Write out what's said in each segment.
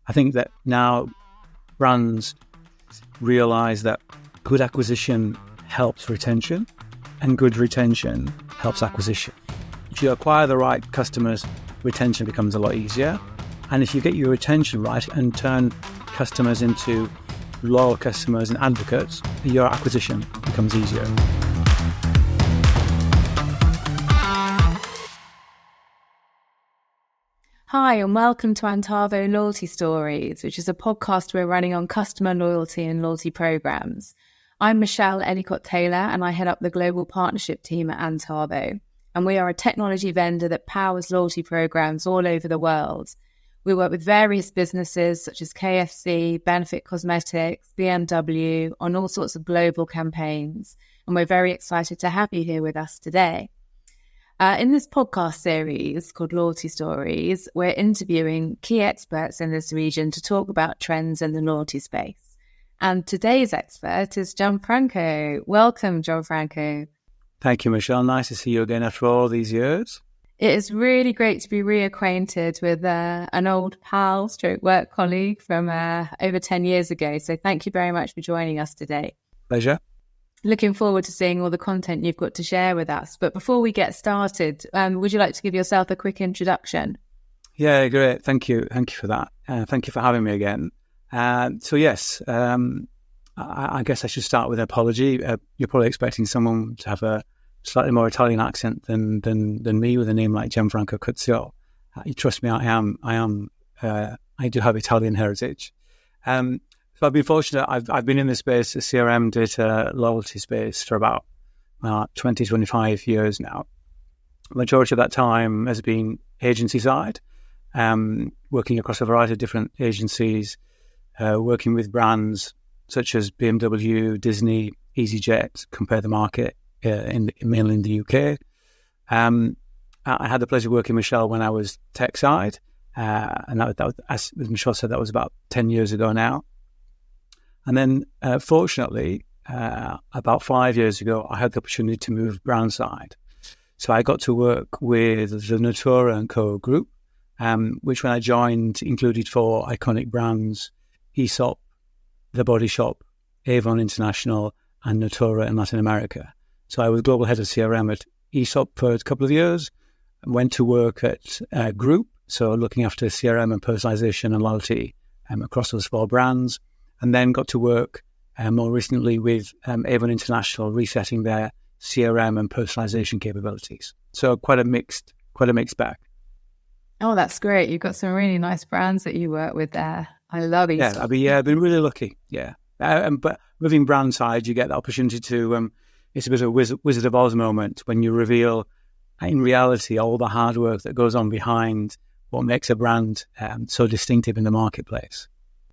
I think that now brands realize that good acquisition helps retention and good retention helps acquisition. If you acquire the right customers, retention becomes a lot easier. And if you get your retention right and turn customers into loyal customers and advocates, your acquisition becomes easier. Hi, and welcome to Antavo Loyalty Stories, which is a podcast we're running on customer loyalty and loyalty programs. I'm Michelle Ellicott-Taylor, and I head up the global partnership team at Antavo. And we are a technology vendor that powers loyalty programs all over the world. We work with various businesses such as KFC, Benefit Cosmetics, BMW, on all sorts of global campaigns. And we're very excited to have you here with us today. In this podcast series called Loyalty Stories, we're interviewing key experts in this region to talk about trends in the loyalty space. And today's expert is Gianfranco. Welcome, Gianfranco. Thank you, Michelle. Nice to see you again after all these years. It is really great to be reacquainted with an old pal, stroke work colleague from over 10 years ago. So thank you very much for joining us today. Pleasure. Looking forward to seeing all the content you've got to share with us. But before we get started, would you like to give yourself a quick introduction? Yeah, great. Thank you. Thank you for that. Thank you for having me again. I guess I should start with an apology. You're probably expecting someone to have a slightly more Italian accent than me with a name like Gianfranco Cuzziol. You trust me, I do have Italian heritage. So I've been fortunate. I've been in this space, the CRM data loyalty space, for about 20, 25 years now. The majority of that time has been agency side, working across a variety of different agencies, working with brands such as BMW, Disney, EasyJet, Compare the Market, mainly in the UK. I had the pleasure of working with Michelle when I was tech side, and that was, as Michelle said, that was about 10 years ago now. And then, fortunately, about 5 years ago, I had the opportunity to move brand side. So I got to work with the Natura & Co group, which when I joined included 4 iconic brands: Aesop, The Body Shop, Avon International, and Natura in Latin America. So I was global head of CRM at Aesop for a couple of years, went to work at Group, so looking after CRM and personalization and loyalty across those 4 brands. And then got to work more recently with Avon International, resetting their CRM and personalization capabilities. So quite a mixed bag. Oh, that's great. You've got some really nice brands that you work with there. I love it. Yeah, I've been really lucky. Yeah. But moving brand side, you get the opportunity to, it's a bit of a Wizard of Oz moment when you reveal, in reality, all the hard work that goes on behind what makes a brand so distinctive in the marketplace.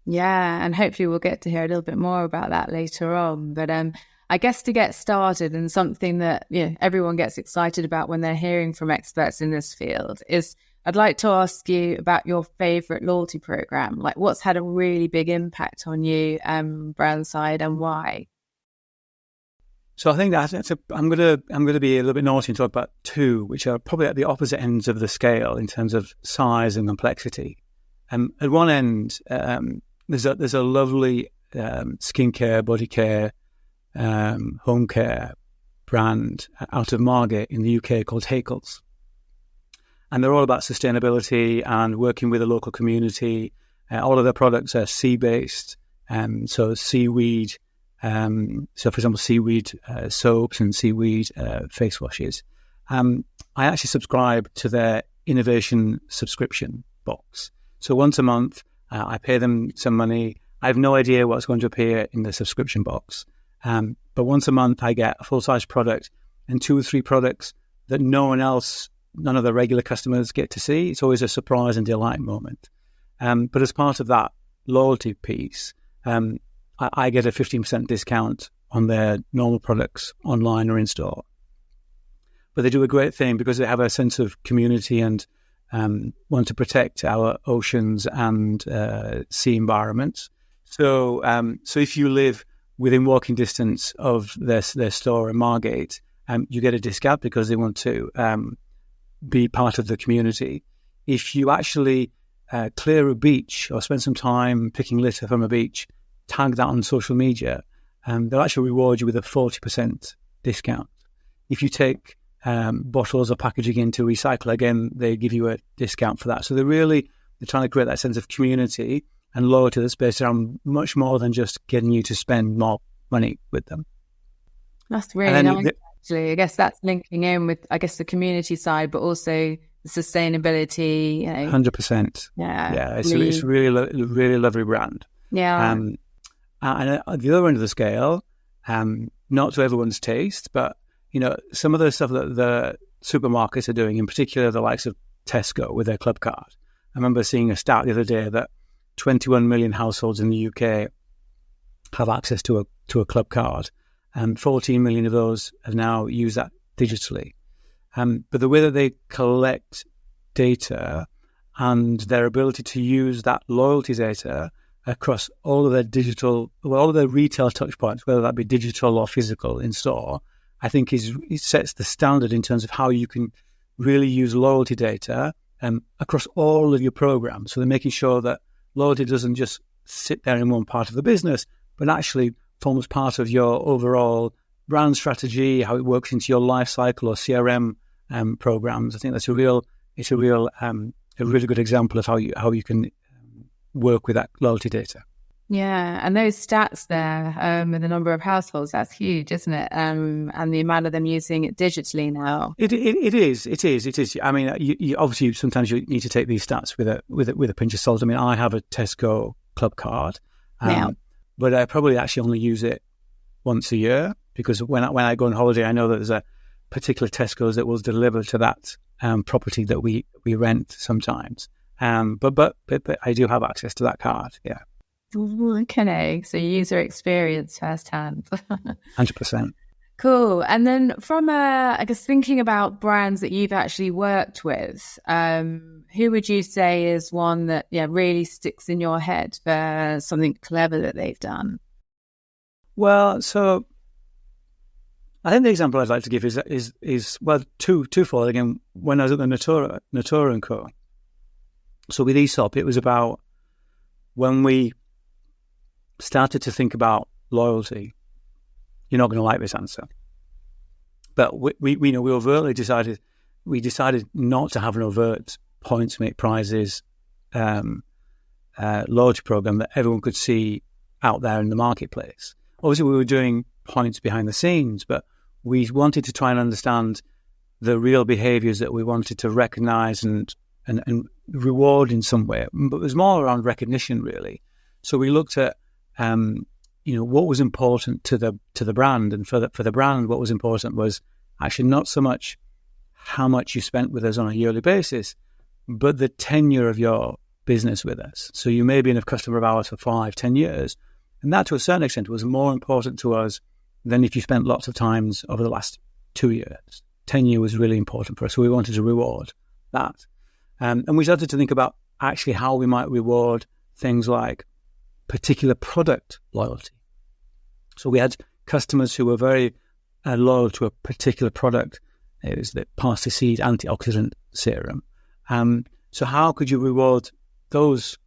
Yeah, and hopefully we'll get to hear a little bit more about that later on. But I guess to get started, and something that everyone gets excited about when they're hearing from experts in this field, is I'd like to ask you about your favourite loyalty program. Like, what's had a really big impact on you, brand side, and why? So I think I'm gonna be a little bit naughty and talk about 2, which are probably at the opposite ends of the scale in terms of size and complexity. At one end, there's a lovely skincare, body care, home care brand out of Margate in the UK called Hakel's. And they're all about sustainability and working with the local community. All of their products are sea-based, so seaweed. So, for example, seaweed soaps and seaweed face washes. I actually subscribe to their innovation subscription box. So once a month, I pay them some money. I have no idea what's going to appear in the subscription box. But once a month, I get a full-size product and 2 or 3 products that none of the regular customers get to see. It's always a surprise and delight moment. But as part of that loyalty piece, I get a 15% discount on their normal products online or in store. But they do a great thing because they have a sense of community and want to protect our oceans and sea environments. So if you live within walking distance of their store in Margate, you get a discount because they want to be part of the community. If you actually clear a beach or spend some time picking litter from a beach, tag that on social media, they'll actually reward you with a 40% discount. If you take bottles or packaging in to recycle, again, they give you a discount for that. So they're trying to create that sense of community and loyalty that's based around much more than just getting you to spend more money with them. That's really nice, actually. I guess that's linking in with, the community side, but also the sustainability. 100%. Yeah. It's really lovely brand. Yeah. And at the other end of the scale, not to everyone's taste, but some of the stuff that the supermarkets are doing, in particular the likes of Tesco with their club card. I remember seeing a stat the other day that 21 million households in the UK have access to a club card, and 14 million of those have now used that digitally. But the way that they collect data and their ability to use that loyalty data across all of their retail touch points, whether that be digital or physical in store, I think it sets the standard in terms of how you can really use loyalty data across all of your programs. So they're making sure that loyalty doesn't just sit there in one part of the business, but actually forms part of your overall brand strategy, how it works into your life cycle or CRM programs. I think that's a really good example of how you can work with that loyalty data. Yeah, and those stats there, with the number of households, that's huge, isn't it? And the amount of them using it digitally now. It is. I mean, you obviously sometimes you need to take these stats with a pinch of salt. I mean, I have a Tesco club card, but I probably actually only use it once a year, because when I go on holiday, I know that there's a particular Tesco's that will deliver to that property that we rent sometimes. But I do have access to that card. Yeah. Okay, so user experience firsthand. 100%. Cool. And then from thinking about brands that you've actually worked with, who would you say is one that really sticks in your head for something clever that they've done? Well, so I think the example I'd like to give is twofold. Again, when I was at the Natura & Co. So with Aesop, it was about when we started to think about loyalty. You're not going to like this answer, but we overtly decided not to have an overt points make prizes loyalty program that everyone could see out there in the marketplace. Obviously, we were doing points behind the scenes, but we wanted to try and understand the real behaviours that we wanted to recognise and reward in some way. But it was more around recognition, really. So we looked at what was important to the brand, and for the brand, what was important was actually not so much how much you spent with us on a yearly basis, but the tenure of your business with us. So you may be a customer of ours for 5-10 years, and that to a certain extent was more important to us than if you spent lots of times over the last 2 years. Tenure was really important for us, so we wanted to reward that. And we started to think about actually how we might reward things like particular product loyalty. So we had customers who were very loyal to a particular product. It was the parsley seed antioxidant serum. So how could you reward those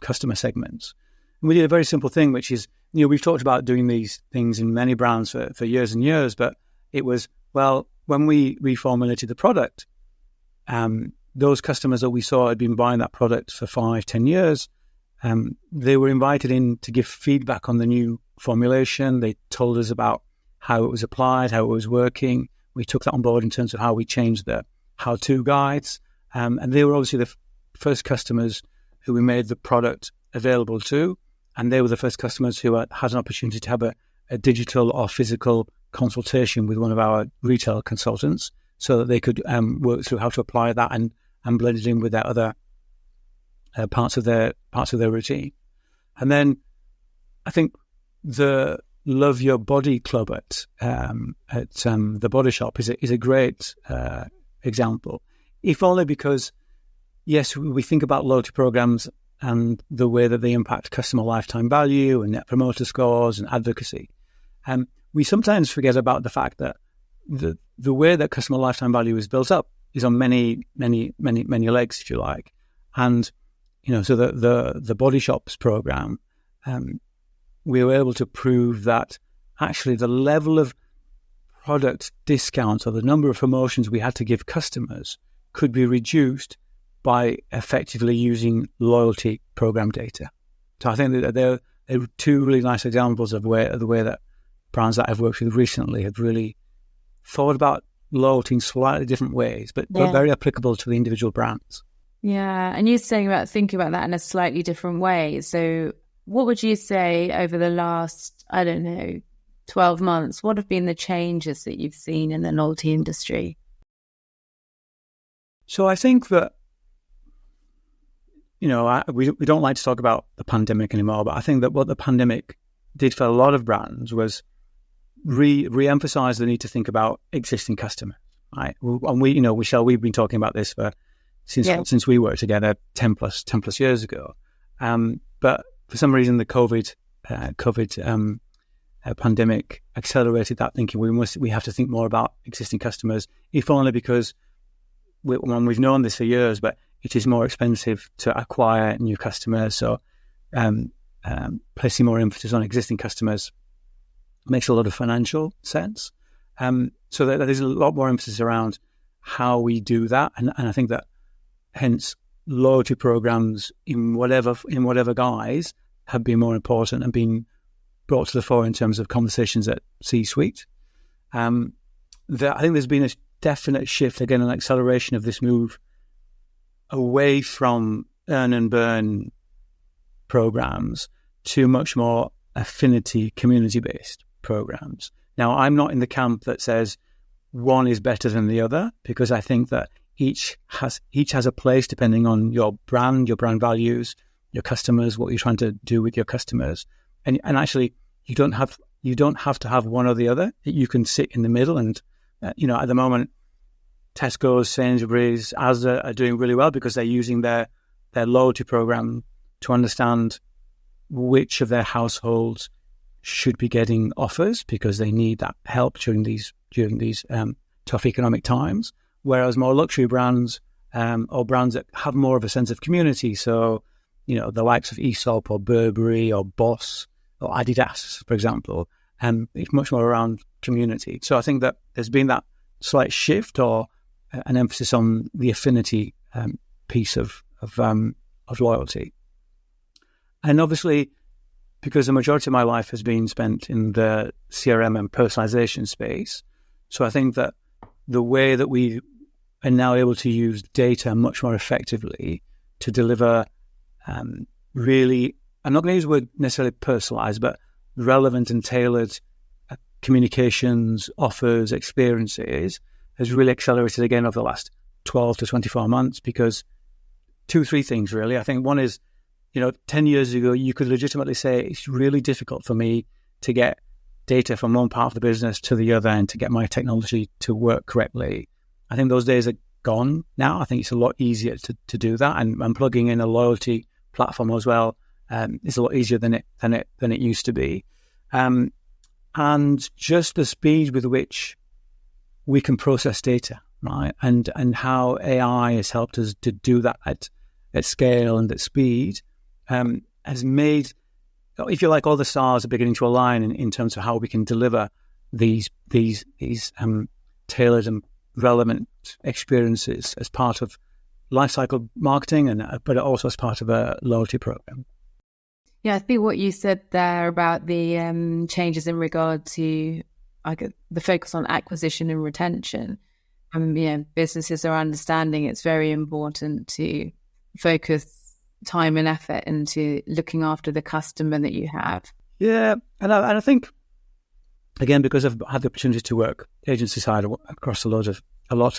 customer segments? And we did a very simple thing, which is, we've talked about doing these things in many brands for years and years, but it was, when we reformulated the product, those customers that we saw had been buying that product for 5-10 years, they were invited in to give feedback on the new formulation. They told us about how it was applied, how it was working. We took that on board in terms of how we changed the how-to guides. And they were obviously the first customers who we made the product available to. And they were the first customers who had an opportunity to have a digital or physical consultation with one of our retail consultants so that they could work through how to apply that and blend it in with their other parts of their routine. And then I think the Love Your Body Club at the Body Shop is a great example, if only because, yes, we think about loyalty programs and the way that they impact customer lifetime value and net promoter scores and advocacy. We sometimes forget about the fact that the way that customer lifetime value is built up is on many legs, if you like. And, So the Body Shops program, we were able to prove that actually the level of product discounts or the number of promotions we had to give customers could be reduced by effectively using loyalty program data. So I think that they're two really nice examples of the way that brands that I've worked with recently have really thought about loyalty in slightly different ways, but very applicable to the individual brands. Yeah, and you're saying about thinking about that in a slightly different way. So what would you say over the last, 12 months, what have been the changes that you've seen in the loyalty industry? So I think that, we don't like to talk about the pandemic anymore, but I think that what the pandemic did for a lot of brands was re-emphasize the need to think about existing customers, right? And we've been talking about this since we worked together 10 plus years ago. But for some reason, the COVID pandemic accelerated that thinking. We have to think more about existing customers, if only because we've known this for years, but it is more expensive to acquire new customers. So placing more emphasis on existing customers makes a lot of financial sense. So that there's a lot more emphasis around how we do that. And I think that hence loyalty programs in whatever guise have been more important and been brought to the fore in terms of conversations at C-suite. I think there's been a definite shift, again, an acceleration of this move away from earn and burn programs to much more affinity, community-based programs. Now, I'm not in the camp that says one is better than the other, because I think that each has a place depending on your brand values, your customers, what you're trying to do with your customers, and actually you don't have to have one or the other. You can sit in the middle, and at the moment, Tesco's, Sainsbury's, Asda are doing really well because they're using their loyalty program to understand which of their households should be getting offers because they need that help during these tough economic times. Whereas more luxury brands or brands that have more of a sense of community, so the likes of Aesop or Burberry or Boss or Adidas, for example, it's much more around community. So I think that there's been that slight shift or an emphasis on the affinity piece of loyalty. And obviously, because the majority of my life has been spent in the CRM and personalization space, so I think that the way that we are now able to use data much more effectively to deliver really, I'm not going to use the word necessarily personalized, but relevant and tailored communications, offers, experiences has really accelerated again over the last 12 to 24 months because 2-3 things really. I think one is, 10 years ago, you could legitimately say it's really difficult for me to get data from one part of the business to the other and to get my technology to work correctly. I think those days are gone now. I think it's a lot easier to do that, and plugging in a loyalty platform as well is a lot easier than it used to be. And just the speed with which we can process data, right? And how AI has helped us to do that at scale and at speed has made, if you like, all the stars are beginning to align in terms of how we can deliver these tailored and relevant experiences as part of lifecycle marketing, but also as part of a loyalty program. Yeah, I think what you said there about the changes in regard to the focus on acquisition and retention, businesses are understanding it's very important to focus time and effort into looking after the customer that you have. Yeah, and I think, again, because I've had the opportunity to work agency side across a lot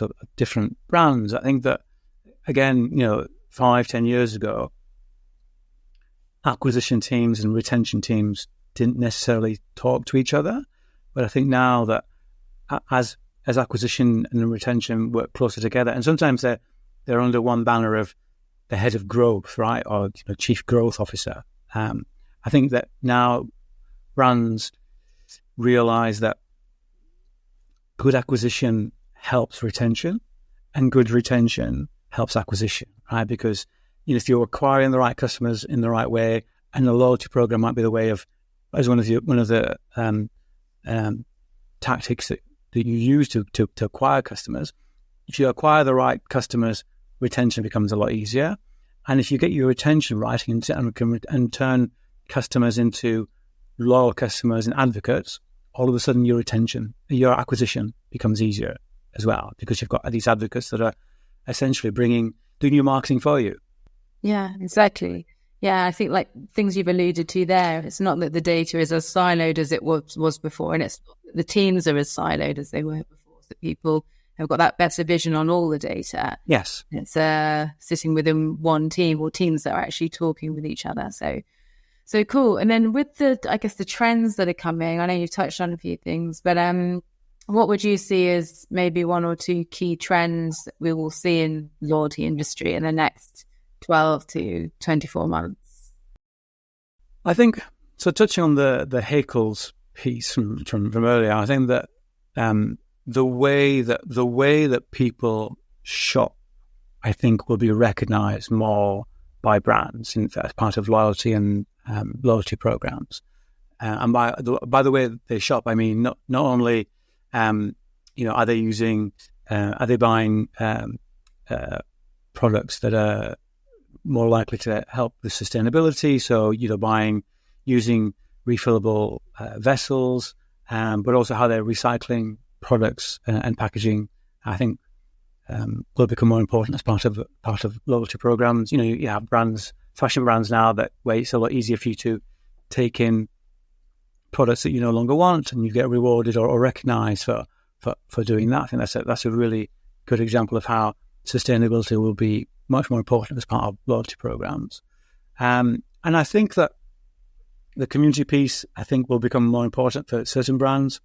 of different brands, I think that, again, 5-10 years ago, acquisition teams and retention teams didn't necessarily talk to each other. But I think now that as acquisition and retention work closer together, and sometimes they're under one banner of the head of growth, right, or chief growth officer. I think that now brands realize that good acquisition helps retention and good retention helps acquisition, right? Because if you're acquiring the right customers in the right way, and the loyalty program might be the way of, as one of the tactics that you use to acquire customers. If you acquire the right customers, retention becomes a lot easier. And if you get your retention right and turn customers into loyal customers and advocates, all of a sudden your acquisition becomes easier as well, because you've got these advocates that are essentially doing your marketing for you. Yeah, exactly. Yeah, I think like things you've alluded to there, it's not that the data is as siloed as it was before, and it's the teams are as siloed as they were before, so people have got that better vision on all the data. Yes. It's sitting within one team, or teams that are actually talking with each other. So cool. And then with the trends that are coming, I know you've touched on a few things, but what would you see as maybe one or two key trends that we will see in the loyalty industry in the next 12 to 24 months? I think, so touching on the Hakel's piece from earlier, I think that the way that people shop, I think, will be recognized more by brands as part of loyalty and loyalty programs. And by the way they shop, I mean not only are they buying products that are more likely to help with sustainability, so using refillable vessels, but also how they're recycling products and packaging, I think will become more important as part of loyalty programs. You have fashion brands now where it's a lot easier for you to take in products that you no longer want, and you get rewarded or recognized for doing that. I think that's a really good example of how sustainability will be much more important as part of loyalty programs. And I think that the community piece, I think, will become more important for certain brands,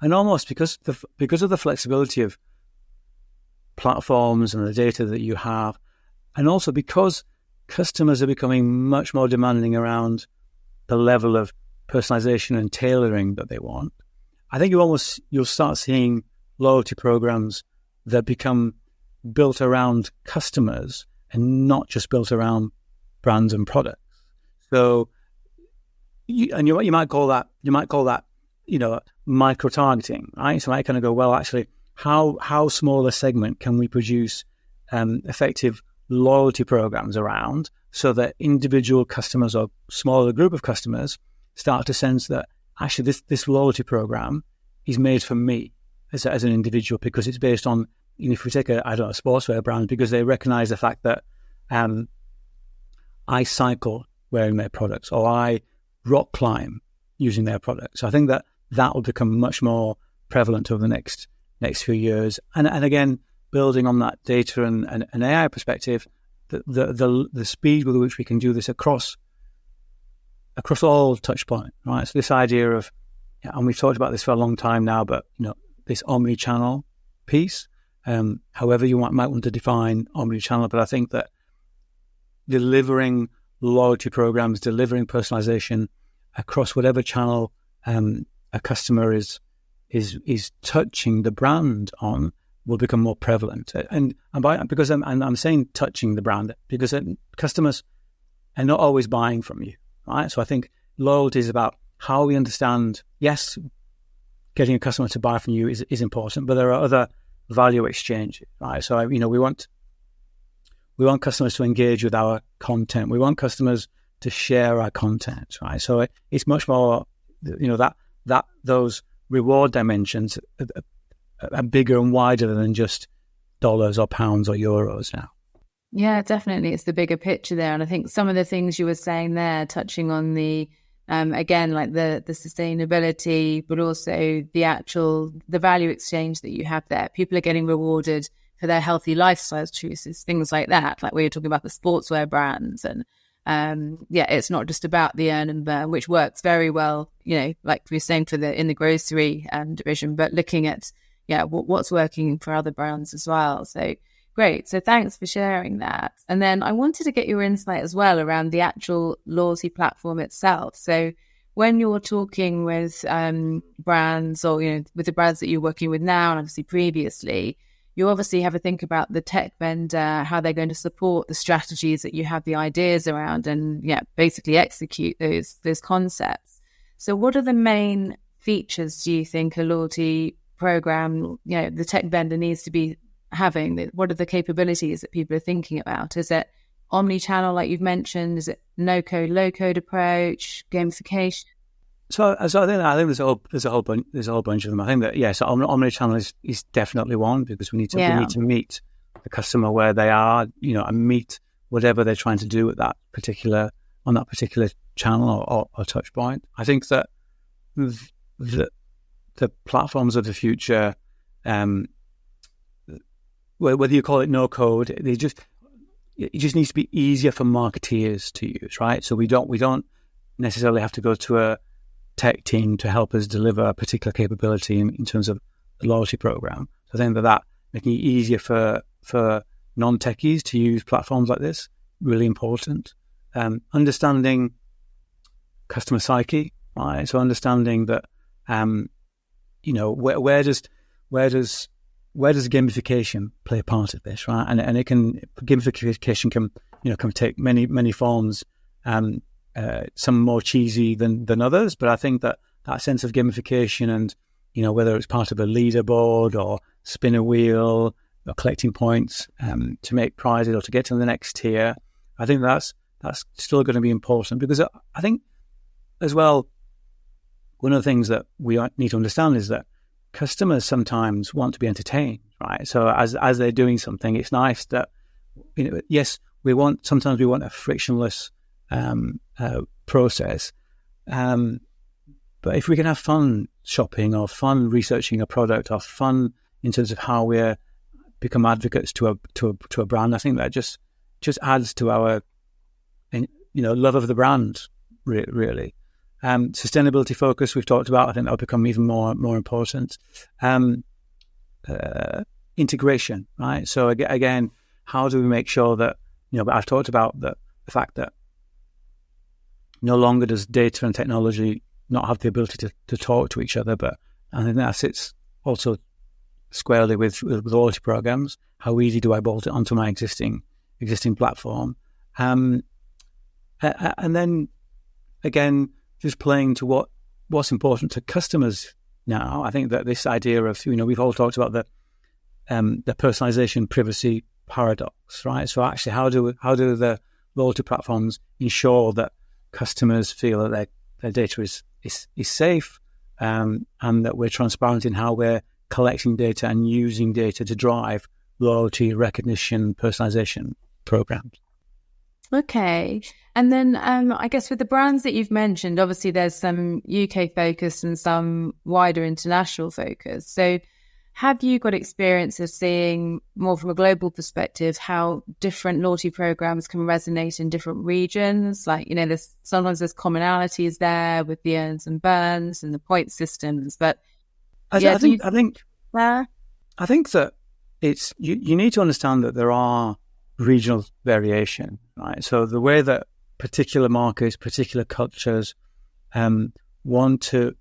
and almost because of the flexibility of platforms and the data that you have, and also because customers are becoming much more demanding around the level of personalization and tailoring that they want. I think you'll start seeing loyalty programs that become built around customers and not just built around brands and products. So, you might call that micro targeting, right? So I kind of go, well, actually, how small a segment can we produce effective loyalty programs around, so that individual customers or smaller group of customers start to sense that actually this loyalty program is made for me as an individual, because it's based on, if we take a sportswear brand, because they recognize the fact that I cycle wearing their products, or I rock climb using their products. So I think that will become much more prevalent over the next few years. And again, building on that data and AI perspective, the speed with which we can do this across all touch points, right? So this idea of, and we've talked about this for a long time now, but this omni-channel piece, however you might want to define omni-channel, but I think that delivering loyalty programs, delivering personalization across whatever channel a customer is touching the brand on will become more prevalent. And I'm saying touching the brand because customers are not always buying from you, right? So I think loyalty is about how we understand, yes, getting a customer to buy from you is important, but there are other value exchanges, right? So we want customers to engage with our content. We want customers to share our content, right? So it's much more, that those reward dimensions are bigger and wider than just dollars or pounds or euros now. Yeah, definitely. It's the bigger picture there. And I think some of the things you were saying there, touching on the, again, like the sustainability, but also the value exchange that you have there. People are getting rewarded for their healthy lifestyle choices, things like that. Like we were talking about the sportswear brands, and it's not just about the earn and burn, which works very well, like we were saying in the grocery division, but looking at what's working for other brands as well. So great. So thanks for sharing that. And then I wanted to get your insight as well around the actual loyalty platform itself. So when you're talking with brands, or with the brands that you're working with now and obviously previously, you obviously have to think about the tech vendor, how they're going to support the strategies that you have the ideas around, and basically execute those concepts. So what are the main features do you think a loyalty program, the tech vendor needs to be having? What are the capabilities that people are thinking about? Is it omni-channel, like you've mentioned? Is it no-code, low-code approach, gamification? So I think there's a whole bunch of them. I think that so omni-channel is definitely one, because we need to meet the customer where they are, and meet whatever they're trying to do at that particular channel or touch point. I think that the platforms of the future, whether you call it no code, it just needs to be easier for marketeers to use, right? So we don't necessarily have to go to a tech team to help us deliver a particular capability in terms of the loyalty program. So I think that making it easier for non-techies to use platforms like this, really important. Understanding customer psyche, right? So understanding that, where does gamification play a part of this, right? And gamification can take many forms. Some more cheesy than others, but I think that sense of gamification and, whether it's part of a leaderboard or spin a wheel or collecting points to make prizes or to get to the next tier, I think that's still going to be important, because I think as well, one of the things that we need to understand is that customers sometimes want to be entertained, right? So as they're doing something, it's nice that, yes, sometimes we want a frictionless process, but if we can have fun shopping or fun researching a product or fun in terms of how we become advocates to a brand, I think that just adds to our love of the brand, really. Sustainability focus we've talked about. I think that'll become even more important. Integration, right? So again, how do we make sure that but I've talked about the fact that no longer does data and technology not have the ability to talk to each other, but I think that sits also squarely with loyalty programs. How easy do I bolt it onto my existing platform? And then again, just playing to what's important to customers now. I think that this idea of we've all talked about the personalization privacy paradox, right? So actually, how do the loyalty platforms ensure that customers feel that their data is safe, and that we're transparent in how we're collecting data and using data to drive loyalty, recognition, personalization programs? Okay. And then I guess with the brands that you've mentioned, obviously there's some UK focus and some wider international focus. So have you got experience of seeing more from a global perspective how different loyalty programs can resonate in different regions? Like, sometimes there's commonalities there with the earns and burns and the point systems, but I think that it's you need to understand that there are regional variation, right? So the way that particular markets, particular cultures want to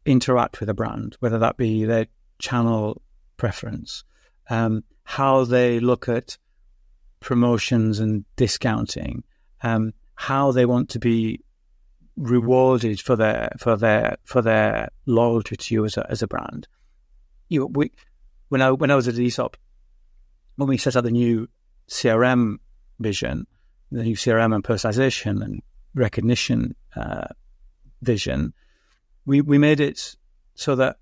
interact with a brand, whether that be their channel preference, how they look at promotions and discounting, how they want to be rewarded for their loyalty to you as a brand. When I was at ESOP, when we set up the new CRM vision, the new CRM and personalization and recognition vision, we made it so that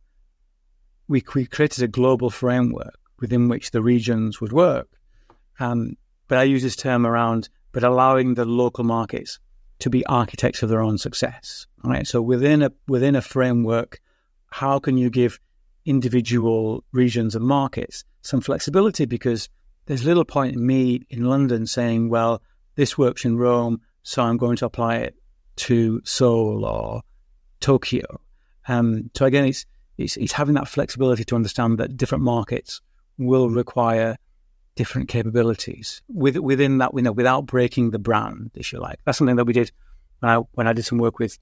we created a global framework within which the regions would work. But I use this term around, but allowing the local markets to be architects of their own success. Right. So within a framework, how can you give individual regions and markets some flexibility? Because there's little point in me in London saying, well, this works in Rome, so I'm going to apply it to Seoul or Tokyo. So again, it's having that flexibility to understand that different markets will require different capabilities within that, without breaking the brand, if you like. That's something that we did when I did some work with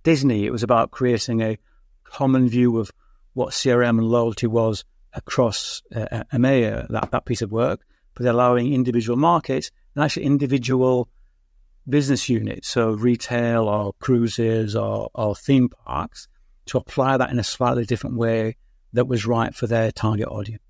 Disney. It was about creating a common view of what CRM and loyalty was across EMEA, that piece of work, but allowing individual markets and actually individual business units, so retail or cruises or theme parks, to apply that in a slightly different way that was right for their target audience.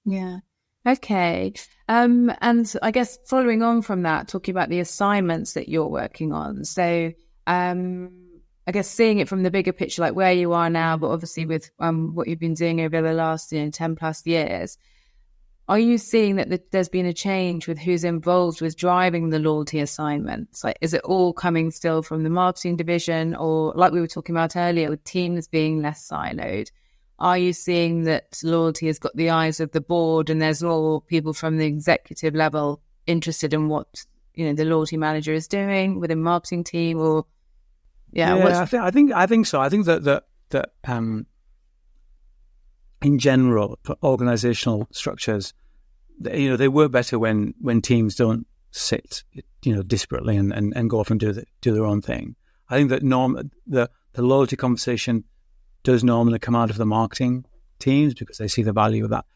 Yeah. Okay. And I guess following on from that, talking about the assignments that you're working on. So I guess seeing it from the bigger picture, like where you are now, but obviously with what you've been doing over the last 10 plus years, are you seeing that there's been a change with who's involved with driving the loyalty assignments? Like, is it all coming still from the marketing division, or like we were talking about earlier, with teams being less siloed? Are you seeing that loyalty has got the eyes of the board and there's more people from the executive level interested in what, the loyalty manager is doing within marketing team? Or I think so. I think that in general, organizational structures, they work better when teams don't sit, disparately and go off and do their own thing. I think that the loyalty conversation does normally come out of the marketing teams because they see the value of that.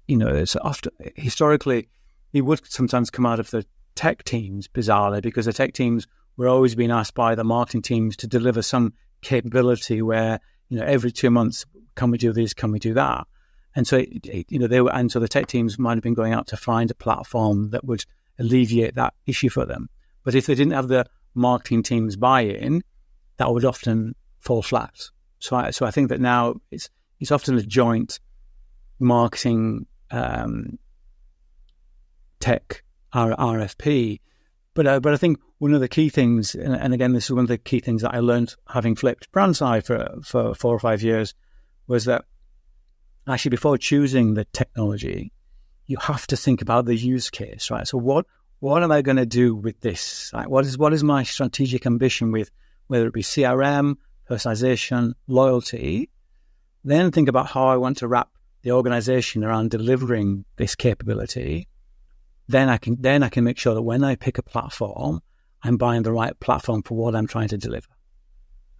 It's often, historically, it would sometimes come out of the tech teams, bizarrely, because the tech teams were always being asked by the marketing teams to deliver some capability where, every 2 months, can we do this? Can we do that? And so, so the tech teams might have been going out to find a platform that would alleviate that issue for them. But if they didn't have the marketing team's buy-in, that would often fall flat. So I think that now it's often a joint marketing tech RFP. But I think one of the key things, and again, this is one of the key things that I learned having flipped brandside for 4 or 5 years, was that actually before choosing the technology, you have to think about the use case, right? So what am I going to do with this? Like, what is my strategic ambition with, whether it be CRM, personalization, loyalty? Then think about how I want to wrap the organization around delivering this capability. Then I can make sure that when I pick a platform, I'm buying the right platform for what I'm trying to deliver.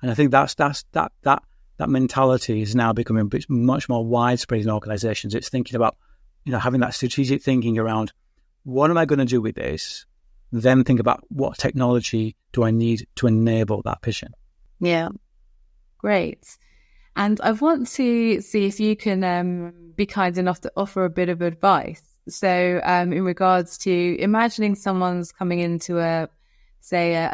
And I think that mentality is now becoming much more widespread in organizations. It's thinking about, having that strategic thinking around what am I going to do with this? Then think about what technology do I need to enable that vision. Yeah, great. And I want to see if you can be kind enough to offer a bit of advice. So in regards to imagining someone's coming into a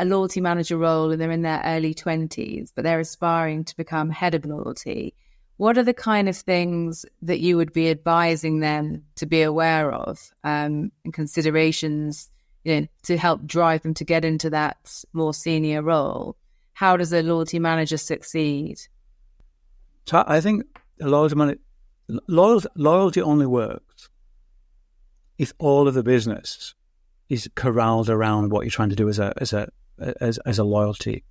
loyalty manager role and they're in their early 20s, but they're aspiring to become head of loyalty, what are the kind of things that you would be advising them to be aware of and considerations, to help drive them to get into that more senior role? How does a loyalty manager succeed? So I think loyalty only works if all of the business is corralled around what you're trying to do as a loyalty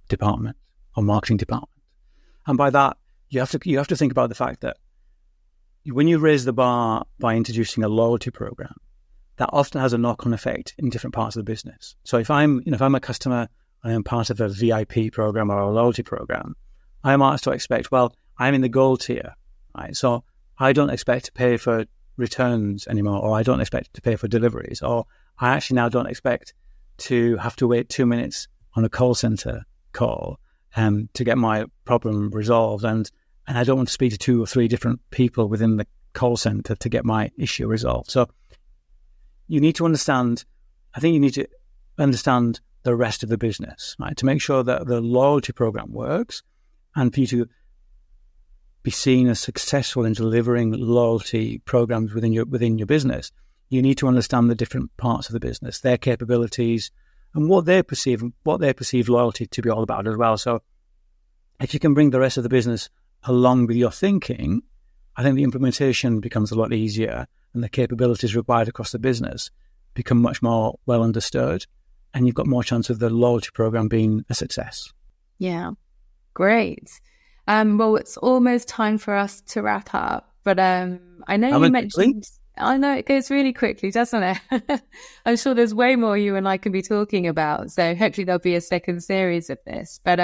department or marketing department. And by that, you have to think about the fact that when you raise the bar by introducing a loyalty program, that often has a knock-on effect in different parts of the business. So if I'm a customer and I'm part of a VIP program or a loyalty program, I am asked to expect, well, I'm in the gold tier, right? So I don't expect to pay for returns anymore, or I don't expect to pay for deliveries, or I actually now don't expect to have to wait 2 minutes on a call center call to get my problem resolved, and I don't want to speak to 2 or 3 different people within the call center to get my issue resolved. So you need to understand the rest of the business, right, to make sure that the loyalty program works, and for you to be seen as successful in delivering loyalty programs within your business. You need to understand the different parts of the business, their capabilities, and what they perceive loyalty to be all about as well. So if you can bring the rest of the business along with your thinking, I think the implementation becomes a lot easier, and the capabilities required across the business become much more well understood, and you've got more chance of the loyalty program being a success. Yeah, great. Well, it's almost time for us to wrap up, but I know you mentioned... I know it goes really quickly, doesn't it? I'm sure there's way more you and I can be talking about, so hopefully there'll be a second series of this. But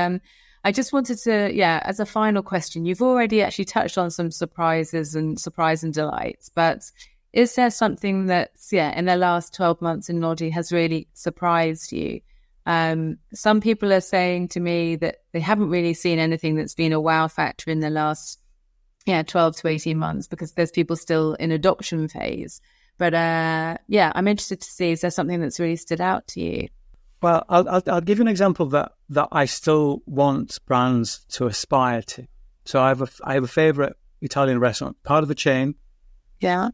I just wanted to, as a final question, you've already actually touched on some surprises and surprise and delights, but is there something that's, in the last 12 months in Lodgy has really surprised you? Some people are saying to me that they haven't really seen anything that's been a wow factor in the last 12 to 18 months because there's people still in adoption phase. But I'm interested to see, is there something that's really stood out to you? Well, I'll give you an example that I still want brands to aspire to. So I have a favorite Italian restaurant, part of the chain. Yeah.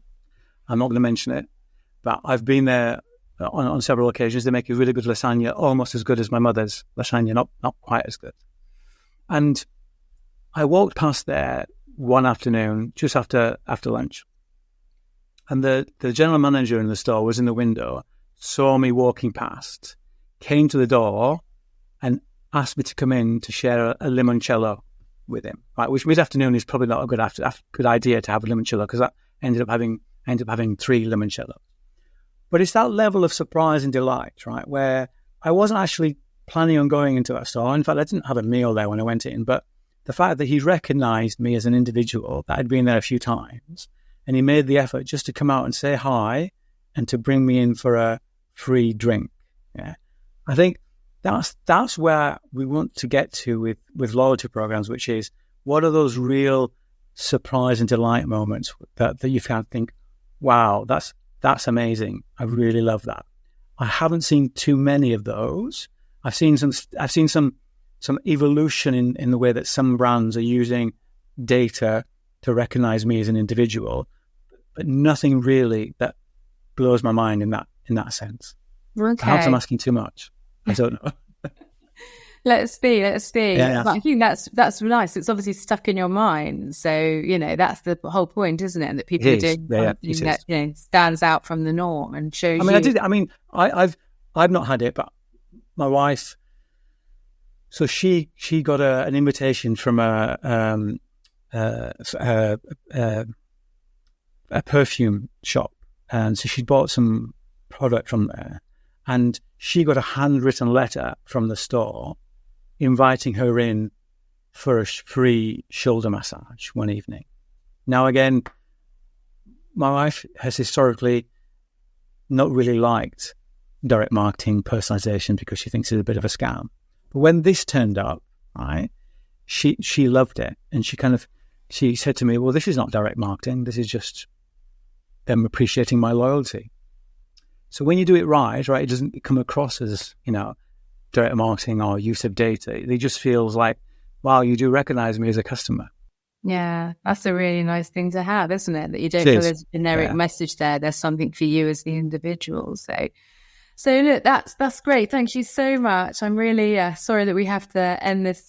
I'm not going to mention it, but I've been there on several occasions. They make a really good lasagna, almost as good as my mother's lasagna, not quite as good. And I walked past there one afternoon, just after lunch. And the general manager in the store was in the window, saw me walking past, came to the door and asked me to come in to share a limoncello with him, right? Which mid-afternoon is probably not a good idea to have a limoncello, because I ended up having 3 limoncellos. But it's that level of surprise and delight, right, where I wasn't actually planning on going into that store. In fact, I didn't have a meal there when I went in, but the fact that he recognized me as an individual, that I'd been there a few times, and he made the effort just to come out and say hi and to bring me in for a free drink. Yeah, I think that's where we want to get to with loyalty programs, which is, what are those real surprise and delight moments that you can think, wow, that's amazing. I really love that. I haven't seen too many of those. I've seen some evolution in the way that some brands are using data to recognize me as an individual, but nothing really that blows my mind in that sense. Okay. Perhaps I'm asking too much. I don't know. Let's see. Yeah. But I think that's nice. It's obviously stuck in your mind. So, that's the whole point, isn't it? That people are doing something that stands out from the norm and shows I've not had it, but my wife, so she got an invitation from a perfume shop, and so she bought some product from there, and she got a handwritten letter from the store inviting her in for a free shoulder massage one evening. Now, again, my wife has historically not really liked direct marketing personalization because she thinks it's a bit of a scam. But when this turned up, right, she loved it, and she said to me, "Well, this is not direct marketing. This is just them appreciating my loyalty." So when you do it right, it doesn't come across as, direct marketing or use of data. It just feels like, wow, you do recognize me as a customer. Yeah, that's a really nice thing to have, isn't it? That you don't feel there's a generic message there. There's something for you as the individual. So look, that's great. Thank you so much. I'm really sorry that we have to end this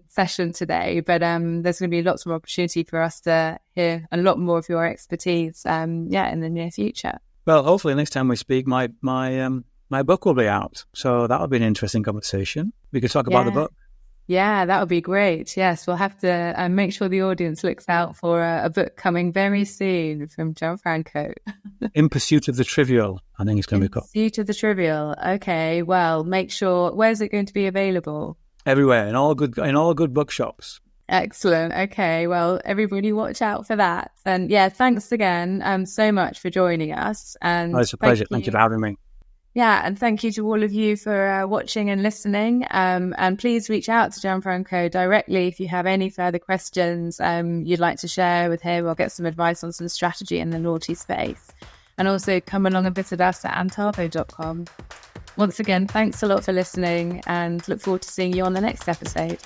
session today, but there's going to be lots of opportunity for us to hear a lot more of your expertise in the near future. Well, hopefully next time we speak, my book will be out. So that'll be an interesting conversation. We could talk about the book. Yeah, that would be great. Yes, we'll have to make sure the audience looks out for a book coming very soon from Gianfranco. In Pursuit of the Trivial, I think it's going to be called. In Pursuit of the Trivial. Okay, well, make sure, where's it going to be available? Everywhere, in all good bookshops. Excellent. Okay, well, everybody watch out for that. And thanks again so much for joining us. And it's a pleasure. Thank you for having me. Yeah, and thank you to all of you for watching and listening. And please reach out to Gianfranco directly if you have any further questions you'd like to share with him or get some advice on some strategy in the loyalty space. And also come along and visit us at antavo.com. Once again, thanks a lot for listening and look forward to seeing you on the next episode.